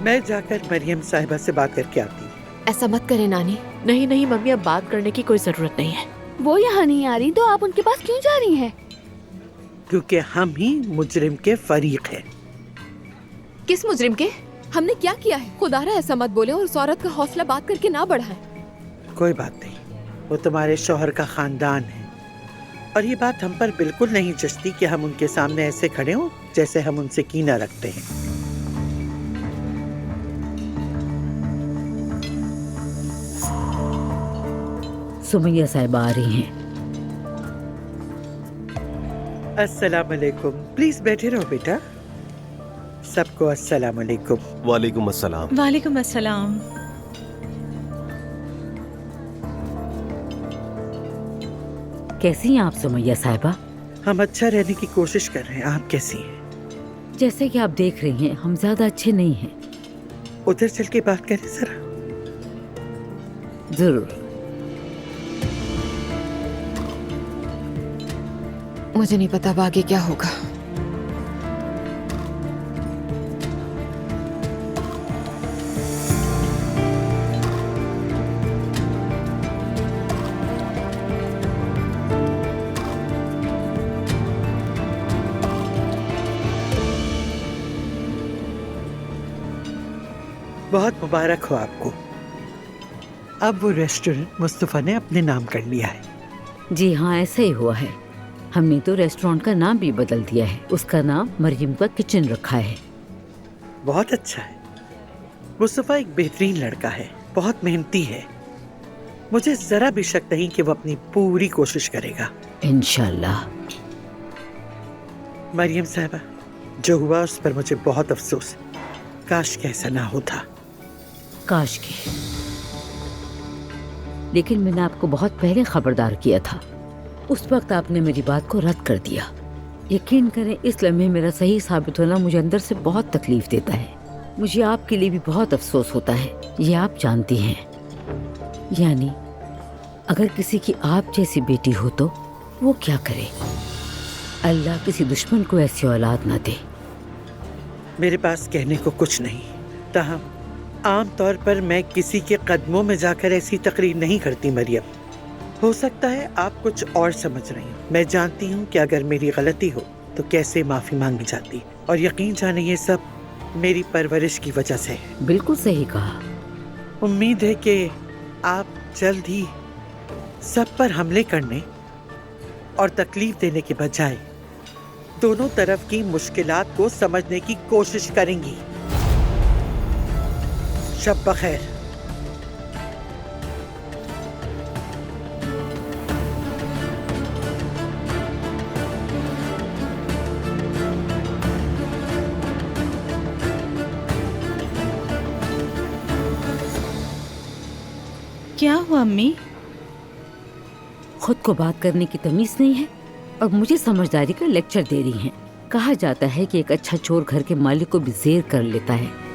मैं जाकर मरियम साहिबा से बात करके आती हूँ। ऐसा मत करें नानी। नहीं नहीं मम्मी, अब बात करने की कोई जरूरत नहीं है। वो यहाँ नहीं आ रही तो आप उनके पास क्यों जा रही हैं? क्योंकि हम ही मुजरिम के फरीक हैं। किस मुजरिम के? हमने क्या किया है? खुदारा ऐसा मत बोले और उस औरत का हौसला बात करके ना बढ़ाएं। कोई बात नहीं, वो तुम्हारे शौहर का खानदान है और ये बात हम पर बिल्कुल नहीं जचती कि हम उनके सामने ऐसे खड़े हों जैसे हम उनसे कीना रखते हैं। सुमैया साहिबा आ रही हैं। अस्सलाम वालेकुम। प्लीज बैठे रहो बेटा। सबको अस्सलाम वालेकुम। वालेकुम अस्सलाम। वालेकुम अस्सलाम। कैसी हैं आप सुमैया साहिबा? हम अच्छा रहने की कोशिश कर रहे हैं। आप कैसी हैं? जैसे कि आप देख रही हैं, हम ज्यादा अच्छे नहीं हैं। उधर चल के बात करें जरा। जरूर। मुझे नहीं पता अब आगे क्या होगा। बहुत मुबारक हो आपको। अब वो रेस्टोरेंट मुस्तफा ने अपने नाम कर लिया है। जी हाँ, ऐसा ही हुआ है। हमने तो रेस्टोरेंट का नाम भी बदल दिया है। उसका नाम मरियम का किचन रखा है। बहुत अच्छा है। मुस्तफा एक बेहतरीन लड़का है, बहुत मेहनती है। मुझे जरा भी शक नहीं कि वो अपनी पूरी कोशिश करेगा। इंशाल्लाह। मरियम साहिबा, जो हुआ उस पर मुझे बहुत अफसोस है। काश कि ऐसा ना होता। काश के। लेकिन मैंने आपको बहुत पहले खबरदार किया था। उस वक्त आपने मेरी बात को रद्द कर दिया। यकीन करें, इस लम्हे मेरा सही साबित होना मुझे अंदर से बहुत तकलीफ देता है। मुझे आपके लिए भी बहुत अफसोस होता है, ये आप जानती हैं। यानी अगर किसी की आप जैसी बेटी हो तो वो क्या करे? अल्लाह किसी दुश्मन को ऐसी औलाद ना दे। मेरे पास कहने को कुछ नहीं, ताहम आम तौर पर मैं किसी के कदमों में जाकर ऐसी तकरीर नहीं करती मरियम। हो सकता है आप कुछ और समझ रही हो। मैं जानती हूँ कि अगर मेरी गलती हो तो कैसे माफ़ी मांगी जाती, और यकीन जाने ये सब मेरी परवरिश की वजह से है। बिल्कुल सही कहा। उम्मीद है कि आप जल्द ही सब पर हमले करने और तकलीफ देने के बजाय दोनों तरफ की मुश्किलात को समझने की कोशिश करेंगी। शब बखैर। क्या हुआ अम्मी? खुद को बात करने की तमीज नहीं है और मुझे समझदारी का लेक्चर दे रही हैं। कहा जाता है कि एक अच्छा चोर घर के मालिक को भी जेर कर लेता है।